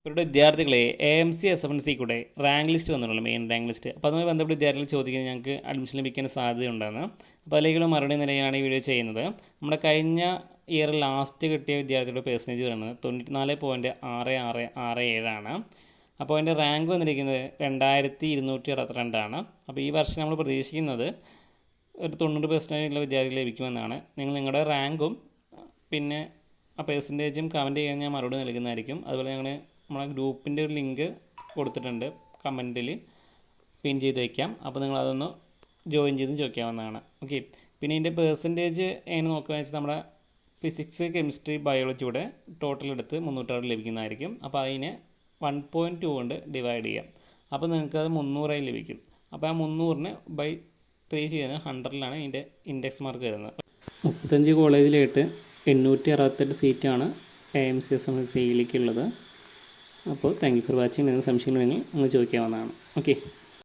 ഇവരുടെ വിദ്യാർത്ഥികളെ AMC-SFNC കൂടെ റാങ്ക് ലിസ്റ്റ് വന്നിട്ടുള്ളൂ, മെയിൻ റാങ്ക് ലിസ്റ്റ്. അപ്പോൾ അതുമായി ബന്ധപ്പെട്ട വിദ്യാർത്ഥികൾ ചോദിക്കുന്നത് ഞങ്ങൾക്ക് അഡ്മിഷൻ ലഭിക്കാൻ സാധ്യതയുണ്ടെന്ന്. അപ്പോൾ അതിലേക്കുള്ള മറുപടി നിലയാണ് ഈ വീഡിയോ ചെയ്യുന്നത്. നമ്മുടെ കഴിഞ്ഞ ഇയർ ലാസ്റ്റ് കിട്ടിയ വിദ്യാർത്ഥികളുടെ പെർസെൻറ്റേജ് വരുന്നത് 94.6667 അപ്പോൾ അതിൻ്റെ റാങ്ക് വന്നിരിക്കുന്നത് 2262. അപ്പോൾ ഈ വർഷം നമ്മൾ പ്രതീക്ഷിക്കുന്നത് ഒരു 90% ഉള്ള വിദ്യാർത്ഥികൾ ലഭിക്കുമെന്നാണ്. നിങ്ങൾ നിങ്ങളുടെ റാങ്കും പിന്നെ ആ പെർസെൻറ്റേജും കമൻറ്റ് ചെയ്യാൻ ഞാൻ മറുപടി നൽകുന്നതായിരിക്കും. അതുപോലെ ഞങ്ങൾ നമ്മളെ ഗ്രൂപ്പിൻ്റെ ഒരു ലിങ്ക് കൊടുത്തിട്ടുണ്ട്, കമൻറ്റിൽ പിൻ ചെയ്ത് വയ്ക്കാം. അപ്പോൾ നിങ്ങളതൊന്ന് ജോയിൻ ചെയ്ത് ചോദിക്കാവുന്നതാണ്. ഓക്കെ. പിന്നെ ഇതിൻ്റെ പെർസെൻറ്റേജ് എങ്ങനെ നോക്കുകയെന്ന് വെച്ചാൽ നമ്മുടെ ഫിസിക്സ്, കെമിസ്ട്രി, ബയോളജിയുടെ ടോട്ടൽ എടുത്ത് 360 ലഭിക്കുന്നതായിരിക്കും. അപ്പോൾ അതിനെ 1.2 കൊണ്ട് ഡിവൈഡ് ചെയ്യാം. അപ്പോൾ നിങ്ങൾക്കത് 300 ലഭിക്കും. അപ്പോൾ ആ 300നെ ബൈ 3 ചെയ്താൽ 100ലാണ് ഇതിൻ്റെ ഇൻഡെക്സ് മാർക്ക് വരുന്നത്. 35 കോളേജിലായിട്ട് 868 സീറ്റാണ് AMC-SFNCയിലേക്കുള്ളത്. അപ്പോൾ താങ്ക് യു ഫോർ വാച്ചിങ്. നിങ്ങൾ സംശയങ്ങൾ നിങ്ങൾ ചോദിക്കാവുന്നതാണ്. ഓക്കെ.